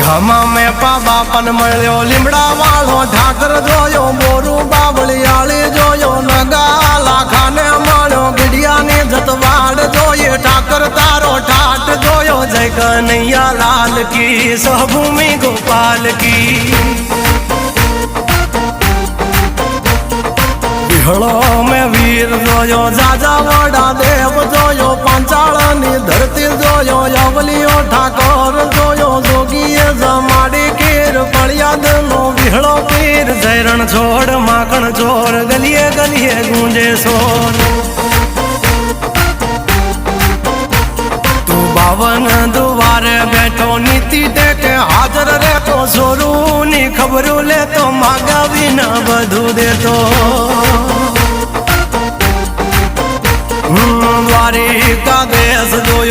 ગામમાં મેં બાપન મળ્યો લીમડા વાળો ઠાકર જોયો બોરું બાવળિયાળી જોયો નગા લાખાને મળ્યો ગઢિયાની જતવાડ જોઈએ ઠાકર તારો ઠાઠ જોયો જય કનૈયા લાલ કી સહભૂમિ ગોપાલ કી વિહળો મેં વીર જોયો જાજા વડા દેવ જોયો પાંચાળની ધરતી જોયો યવલિયો ઠાકોર જોયો જોગીએ જમાડી કેર ફળિયાદ નો વિહળો પીર જયરણ છોડ માખણ ચોર ગલીએ ગલીએ ગુંજે સોર તું બાવન દુવારે બેઠો નીતિ ટેકે હાજર રહેતો સોરું ની ખબરું લેતો માગાવી ન બધું દેતો દ્વારિકા દેશ જોયો